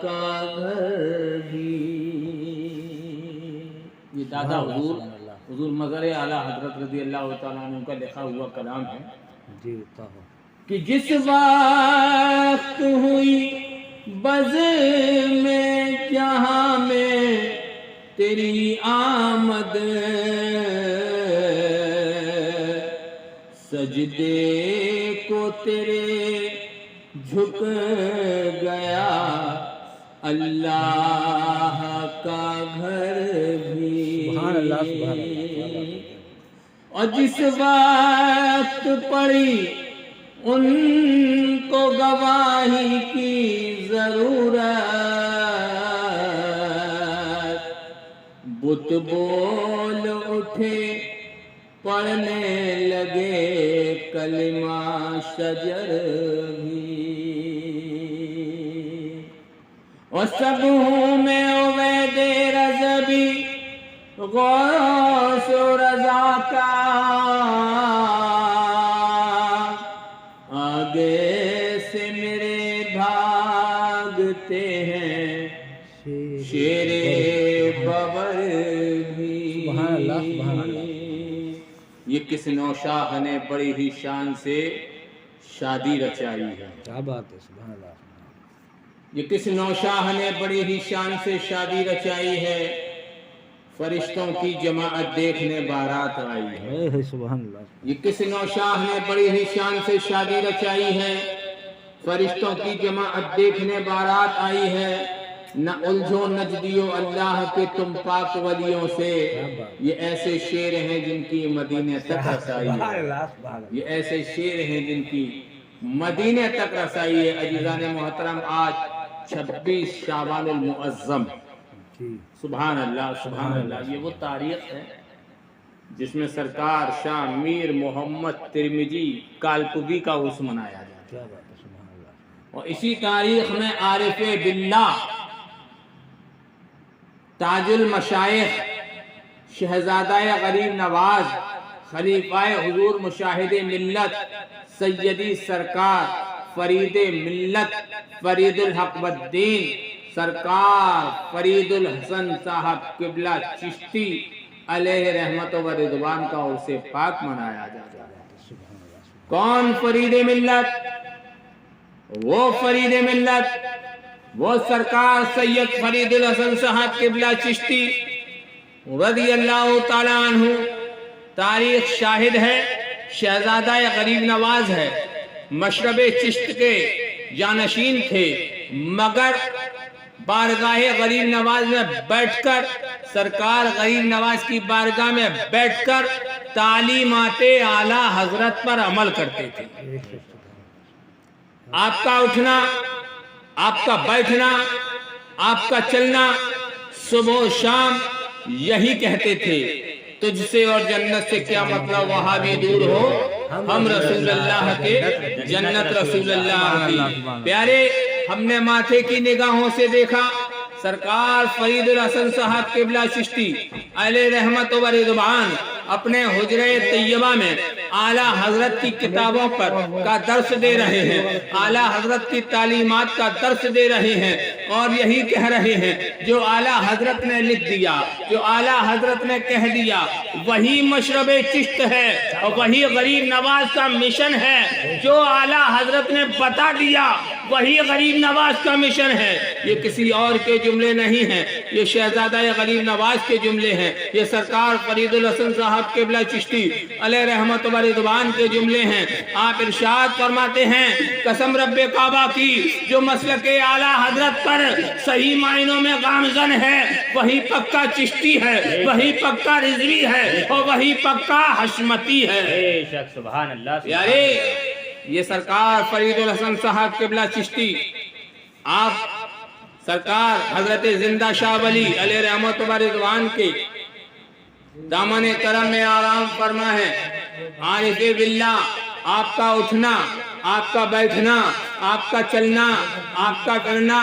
کا گھر بھی. یہ دادا حضور مظہر اعلیٰ حضرت رضی اللہ تعالیٰ عنہ کا لکھا ہوا کلام ہے کہ جس وقت ہوئی بز میں جہاں میں تیری آمد، سجدے کو تیرے جھک گیا اللہ کا گھر بھی. اور جس وقت پڑی ان کو گواہی کی ضرورت، بت بول اٹھے پڑھنے لگے کلمہ شجر بھی. اور سب میں عبید رضوی غوث و رضا کا، آگے سے میرے بھاگتے ہیں شیر ببر بھی. یہ کس نوشاہ نے بڑی ہی شان سے شادی رچائی ہے. کیا بات ہے، سبحان اللہ. یہ کس نوشاہ نے بڑی ہی شان سے شادی رچائی ہے، فرشتوں کی جماعت دیکھنے بارات آئی ہے. سبحان اللہ. یہ کس نوشاہ نے بڑی ہی شان سے شادی رچائی ہے، فرشتوں کی جماعت دیکھنے بارات آئی ہے. نہ الجھو نجدیو اللہ کے تم پاک ولیوں سے، یہ ایسے شیر ہیں جن کی مدینے تک رسائی ہے. یہ ایسے شیر ہیں جن کی مدینے تک رسائی ہے. عزیزان محترم، آج 26 شعبان المعظم، سبحان اللہ سبحان اللہ، یہ وہ تاریخ ہے جس میں سرکار شاہ میر محمد ترمذی کالپگی کا عرس منایا جاتا ہے. اور اسی تاریخ میں عارف باللہ تاج المشائخ شہزادہ غریب نواز خلیفہ حضور مشاہد ملت سیدی سرکار فرید ملت فرید الحق والدین سرکار فرید الحسن صاحب قبلہ چشتی علیہ رحمت و رضوان کا عرس پاک منایا جاتا ہے. کون فرید ملت؟ وہ فرید ملت، وہ سرکار سید فرید الحسن صاحب قبلہ چشتی رضی اللہ تعالیٰ عنہ. تاریخ شاہد ہے، شہزادہ غریب نواز ہے، مشرب چشت کے جانشین تھے، مگر بارگاہ غریب نواز میں بیٹھ کر، سرکار غریب نواز کی بارگاہ میں بیٹھ کر تعلیمات اعلیٰ حضرت پر عمل کرتے تھے. آپ کا اٹھنا، آپ کا بیٹھنا، آپ کا چلنا، صبح و شام یہی کہتے تھے، تجھ سے اور جنت سے کیا مطلب، وہاں بھی دور ہو ہم رسول اللہ کے، جنت رسول اللہ کی. پیارے، ہم نے ماتھے کی نگاہوں سے دیکھا سرکار فرید الحسن صاحب قبلہ چشتی علیہ رحمت و رضوان اپنے حجرہ طیبہ میں اعلیٰ حضرت کی کتابوں پر کا درس دے رہے ہیں، اعلیٰ حضرت کی تعلیمات کا درس دے رہے ہیں، اور یہی کہہ رہے ہیں جو اعلیٰ حضرت نے لکھ دیا، جو اعلیٰ حضرت نے کہہ دیا، وہی مشرب چشت ہے اور وہی غریب نواز کا مشن ہے. جو اعلیٰ حضرت نے بتا دیا وہی غریب نواز کا مشن ہے. یہ کسی اور کے جملے نہیں ہیں، یہ شہزادہ غریب نواز کے جملے ہیں، یہ سرکار فرید الحسن صاحب قبلہ چشتی علیہ رحمت و رضوان کے جملے ہیں. آپ ارشاد فرماتے ہیں، قسم رب کعبہ کی، جو مسلک اعلیٰ حضرت پر صحیح معنوں میں گامزن ہے وہی پکا چشتی ہے، وہی پکا رضوی ہے، اور وہی پکا حشمتی ہے. سبحان اللہ. یارے، یہ سرکار فرید الحسن صاحب قبلہ چشتی، آپ سرکار حضرت زندہ شاہ ولی علیہ رحمت و رضوان کے دامن کرم میں آرام فرما ہے. عارف باللہ، آپ کا اٹھنا، آپ کا بیٹھنا، آپ کا چلنا، آپ کا کرنا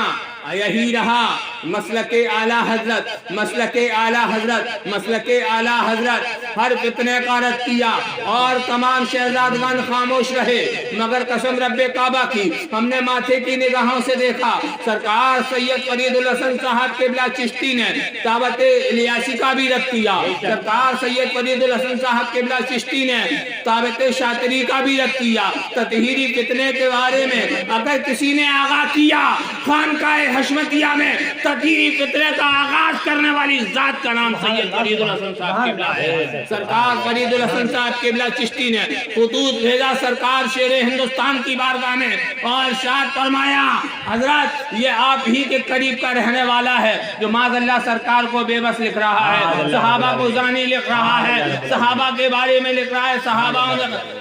یہی رہا مسلک اعلیٰ حضرت، مسلک اعلیٰ حضرت، مسلک اعلیٰ حضرت ہر فتنے کا رد کیا اور تمام شہزادگان خاموش رہے، مگر قسم رب کعبہ کی ہم نے ماتھے کی نگاہوں سے دیکھا سرکار سید فرید الحسن صاحب قبلہ چشتی نے دعوت الیاسی کا بھی رد کیا، سرکار سید فرید الحسن صاحب قبلہ چشتی نے دعوت شاطری کا بھی رد کیا۔ تطہیری فتنے کے بارے میں اگر کسی نے آغاز کیا خانقاہ حشمتیہ میں تطہیری فتنے کا آغاز کرنے والی ذات کا نام سید فرید الحسن صاحب قبلہ ہے۔ سرکار فرید الحسن صاحب قبلہ چشتی نے خطوط بھیجا سرکار شیر ہندوستان کی بارگاہ میں اور ارشاد فرمایا حضرت یہ آپ ہی کے قریب کا رہنے والا ہے جو معاذ اللہ سرکار کو بے بس لکھ رہا ہے، صحابہ کو زانی لکھ رہا ہے، صحابہ کے بارے میں لکھ رہا ہے صحابہ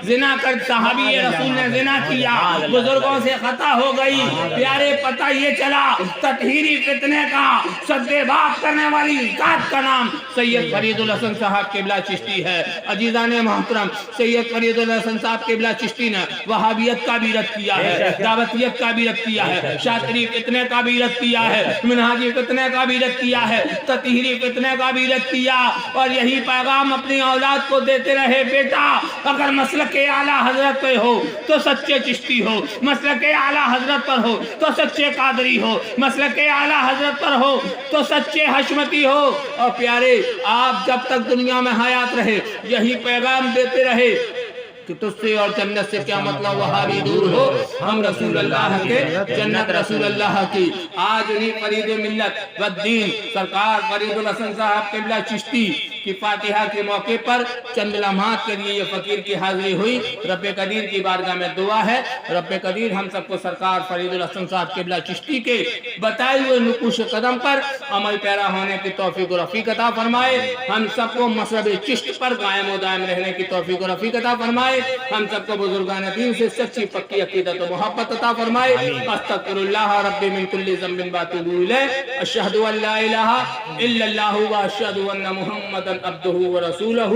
زنا کر صحابی رسول نے زنا کیا، بزرگوں سے خطا ہو گئی۔ پیارے پتہ یہ چلا تطہیری فتنے کا سد باب کرنے والی ذات کا نام سید فرید الحسن صاحب قبلہ چشتی ہے۔ عزیزان محترم سید فرید الحسن صاحب قبلہ چشتی نے وہابیت کا بھی رد کیا ہے، دعوتیت کا بھی رد کیا ہے، شاطری فتنے کا بھی رد کیا ہے، منہاجی فتنے کا بھی رد کیا ہے، تطہیری فتنے کا بھی رد کیا اور یہی پیغام اپنی اولاد کو دیتے رہے بیٹا اگر مسلک اعلیٰ حضرت پہ ہو تو سچے چشتی ہو، مسلک اعلیٰ حضرت پر ہو تو سچے قادری ہو، مسلک اعلیٰ حضرت پر ہو تو سچے حشمتی ہو۔ اور پیارے آپ جب تک دنیا میں حیات رہے یہی پیغام دیتے رہے کہ تجھ سے اور جنت سے کیا مطلب وہابی دور ہو، ہم رسول اللہ کے جنت رسول اللہ کی۔ آج انہی فرید ملت والدین سرکار فرید الحسن صاحب قبلہ چشتی کی فاتحہ کے موقع پر چند لمحات کے لیے یہ فقیر کی حاضری ہوئی۔ رب قدیر کی بارگاہ میں دعا ہے رب قدیر ہم سب کو سرکار فرید الحسن صاحب قبلہ چشتی کے بتائے ہوئے نقوش قدم پر عمل پیرا ہونے کی توفیق و رفیق عطا فرمائے، ہم سب کو مذہب چشت پر قائم و دائم رہنے کی توفیق و رفیق عطا فرمائے، ہم سب کو بزرگان دین سے سچی پکی عقیدت و محبت عطا فرمائے۔ استغفر اللہ ربی من کل ذنب واتوب الیہ، اشہد ان لا الہ الا اللہ واشہد ان محمد عبدہ ورسولہ۔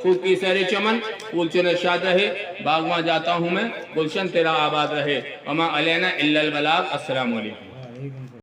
خوب کی سیر چمن گلشن ارشاد رہے، باغواں جاتا ہوں میں گلشن تیرا آباد رہے، وما علینا الا البلاغ۔ السلام علیکم۔